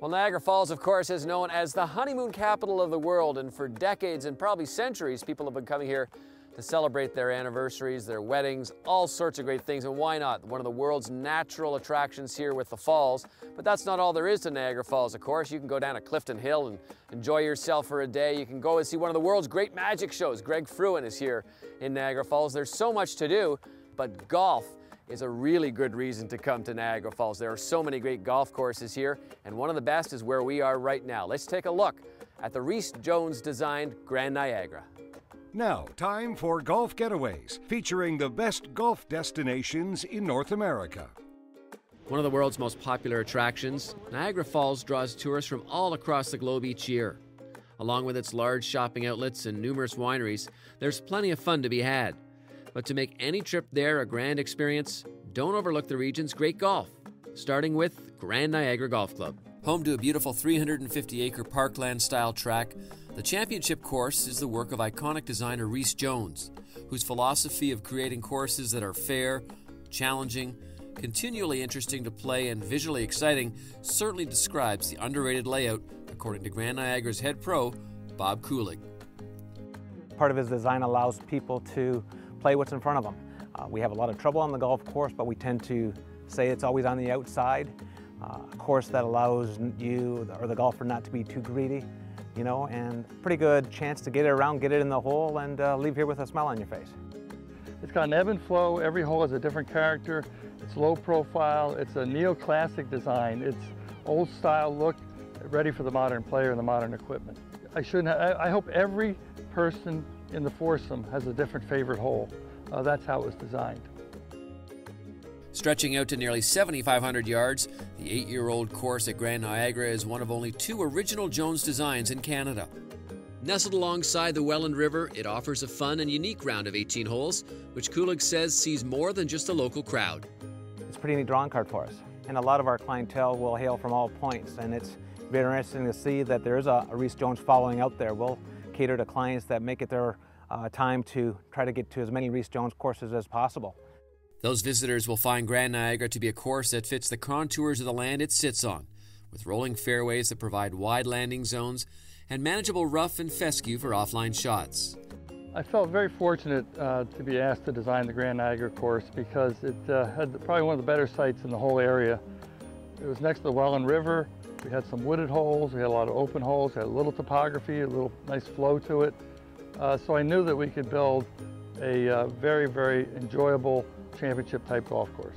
Well, Niagara Falls, of course, is known as the honeymoon capital of the world, and for decades and probably centuries, people have been coming here to celebrate their anniversaries, their weddings, all sorts of great things, and why not? One of the world's natural attractions here with the falls. But that's not all there is to Niagara Falls, of course. You can go down to Clifton Hill and enjoy yourself for a day. You can go and see one of the world's great magic shows. Greg Fruin is here in Niagara Falls. There's so much to do, but golf is a really good reason to come to Niagara Falls. There are so many great golf courses here, and one of the best is where we are right now. Let's take a look at the Rees Jones-designed Grand Niagara. Now, time for Golf Getaways, featuring the best golf destinations in North America. One of the world's most popular attractions, Niagara Falls draws tourists from all across the globe each year. Along with its large shopping outlets and numerous wineries, there's plenty of fun to be had. But to make any trip there a grand experience, don't overlook the region's great golf, starting with Grand Niagara Golf Club. Home to a beautiful 350-acre parkland-style track, the championship course is the work of iconic designer Rees Jones, whose philosophy of creating courses that are fair, challenging, continually interesting to play, and visually exciting certainly describes the underrated layout, according to Grand Niagara's head pro, Bob Kulig. Part of his design allows people to play what's in front of them. We have a lot of trouble on the golf course, but we tend to say it's always on the outside. A course that allows you or the golfer not to be too greedy, you know, and pretty good chance to get it around, get it in the hole, and leave here with a smile on your face. It's got an ebb and flow. Every hole has a different character. It's low profile. It's a neoclassic design. It's old style look, ready for the modern player and the modern equipment. I hope every person in the foursome has a different favorite hole. That's how it was designed. Stretching out to nearly 7,500 yards, the 8-year-old course at Grand Niagara is one of only 2 original Jones designs in Canada. Nestled alongside the Welland River, it offers a fun and unique round of 18 holes, which Kulig says sees more than just a local crowd. It's a pretty neat drawing card for us, and a lot of our clientele will hail from all points, and it's very interesting to see that there is a Rees Jones following out there. We'll cater to clients that make it their time to try to get to as many Rees Jones courses as possible. Those visitors will find Grand Niagara to be a course that fits the contours of the land it sits on, with rolling fairways that provide wide landing zones and manageable rough and fescue for offline shots. I felt very fortunate to be asked to design the Grand Niagara course because it had probably one of the better sites in the whole area. It was next to the Welland River. We had some wooded holes, we had a lot of open holes, had a little topography, a little nice flow to it. So I knew that we could build a very, very enjoyable championship type golf course.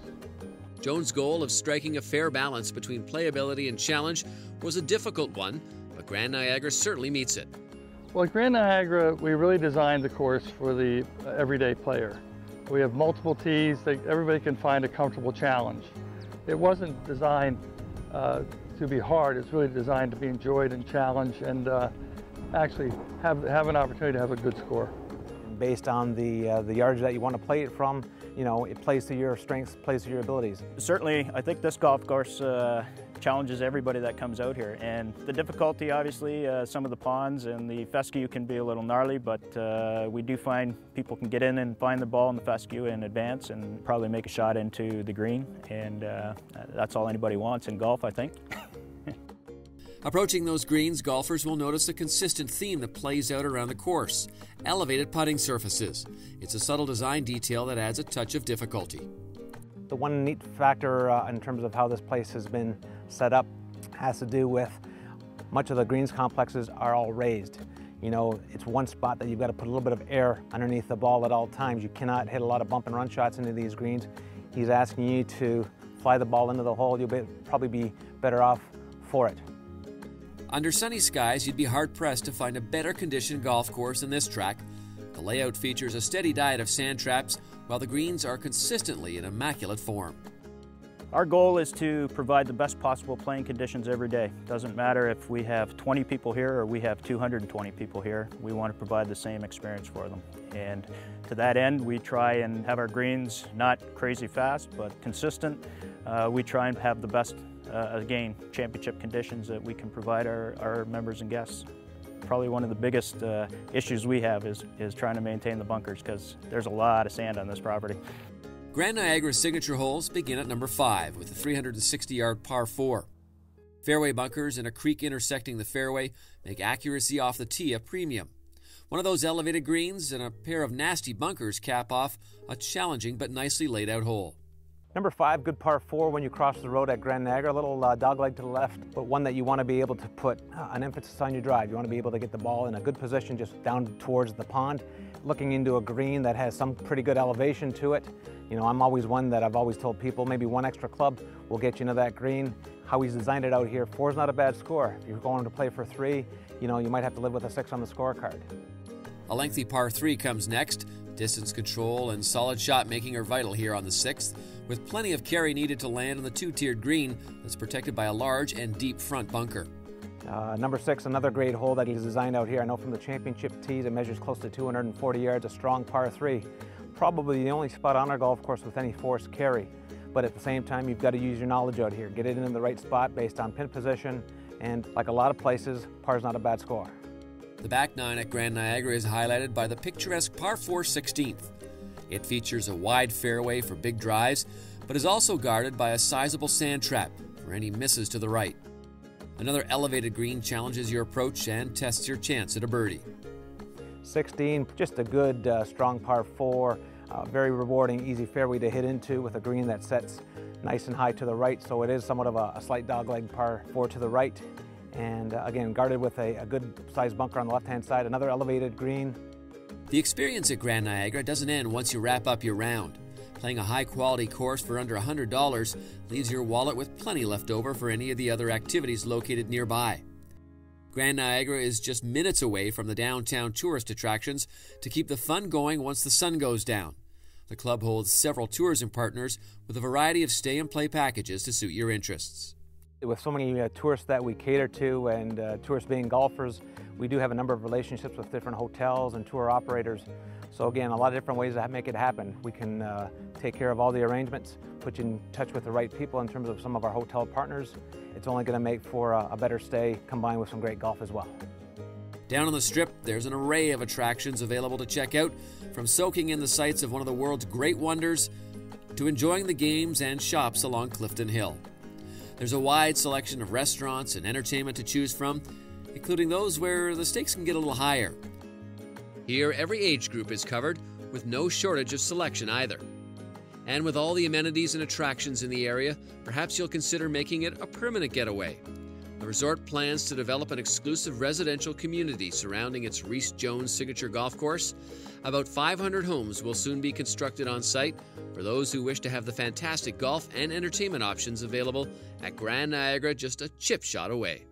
Jones' goal of striking a fair balance between playability and challenge was a difficult one, but Grand Niagara certainly meets it. Well, at Grand Niagara, we really designed the course for the everyday player. We have multiple tees that everybody can find a comfortable challenge. It wasn't designed to be hard, it's really designed to be enjoyed and challenged and actually have an opportunity to have a good score. Based on the yardage that you want to play it from, you know, it plays to your strengths, plays to your abilities. Certainly, I think this golf course challenges everybody that comes out here. And the difficulty, obviously, some of the ponds and the fescue can be a little gnarly, but we do find people can get in and find the ball in the fescue and advance and probably make a shot into the green. And that's all anybody wants in golf, I think. Approaching those greens, golfers will notice a consistent theme that plays out around the course: elevated putting surfaces. It's a subtle design detail that adds a touch of difficulty. The one neat factor in terms of how this place has been set up has to do with much of the greens complexes are all raised. You know, it's one spot that you've got to put a little bit of air underneath the ball at all times. You cannot hit a lot of bump and run shots into these greens. He's asking you to fly the ball into the hole. You'll probably be better off for it. Under sunny skies, you'd be hard-pressed to find a better conditioned golf course than this track. The layout features a steady diet of sand traps, while the greens are consistently in immaculate form. Our goal is to provide the best possible playing conditions every day. Doesn't matter if we have 20 people here or we have 220 people here. We want to provide the same experience for them. And to that end, we try and have our greens not crazy fast, but consistent. We try and have the best again, championship conditions that we can provide our members and guests. Probably one of the biggest issues we have is trying to maintain the bunkers because there's a lot of sand on this property. Grand Niagara's signature holes begin at number 5 with a 360-yard par 4. Fairway bunkers and a creek intersecting the fairway make accuracy off the tee a premium. One of those elevated greens and a pair of nasty bunkers cap off a challenging but nicely laid out hole. Number 5, good par 4 when you cross the road at Grand Niagara, a little dogleg to the left, but one that you want to be able to put an emphasis on your drive. You want to be able to get the ball in a good position just down towards the pond, looking into a green that has some pretty good elevation to it. You know, I'm always one that I've always told people maybe one extra club will get you into that green. How he's designed it out here, 4 is not a bad score. If you're going to play for 3, you know, you might have to live with a 6 on the scorecard. A lengthy par 3 comes next. Distance control and solid shot making are vital here on the 6th, with plenty of carry needed to land on the 2-tiered green that's protected by a large and deep front bunker. Number 6, another great hole that he's designed out here. I know from the championship tees it measures close to 240 yards, a strong par 3. Probably the only spot on our golf course with any forced carry. But at the same time, you've got to use your knowledge out here. Get it in the right spot based on pin position, and like a lot of places, par's not a bad score. The back 9 at Grand Niagara is highlighted by the picturesque par 4 16th. It features a wide fairway for big drives, but is also guarded by a sizable sand trap for any misses to the right. Another elevated green challenges your approach and tests your chance at a birdie. 16, just a good, strong par 4. Very rewarding, easy fairway to hit into with a green that sets nice and high to the right, so it is somewhat of a slight dogleg par 4 to the right. And again, guarded with a good sized bunker on the left-hand side, another elevated green. The experience at Grand Niagara doesn't end once you wrap up your round. Playing a high-quality course for under $100 leaves your wallet with plenty left over for any of the other activities located nearby. Grand Niagara is just minutes away from the downtown tourist attractions to keep the fun going once the sun goes down. The club holds several tourism partners with a variety of stay-and-play packages to suit your interests. With so many tourists that we cater to, and tourists being golfers, we do have a number of relationships with different hotels and tour operators. So again, a lot of different ways to make it happen. We can take care of all the arrangements, put you in touch with the right people in terms of some of our hotel partners. It's only going to make for a better stay combined with some great golf as well. Down on the Strip, there's an array of attractions available to check out, from soaking in the sights of one of the world's great wonders to enjoying the games and shops along Clifton Hill. There's a wide selection of restaurants and entertainment to choose from, including those where the stakes can get a little higher. Here, every age group is covered, with no shortage of selection either. And with all the amenities and attractions in the area, perhaps you'll consider making it a permanent getaway. The resort plans to develop an exclusive residential community surrounding its Rees Jones signature golf course. About 500 homes will soon be constructed on site for those who wish to have the fantastic golf and entertainment options available at Grand Niagara, just a chip shot away.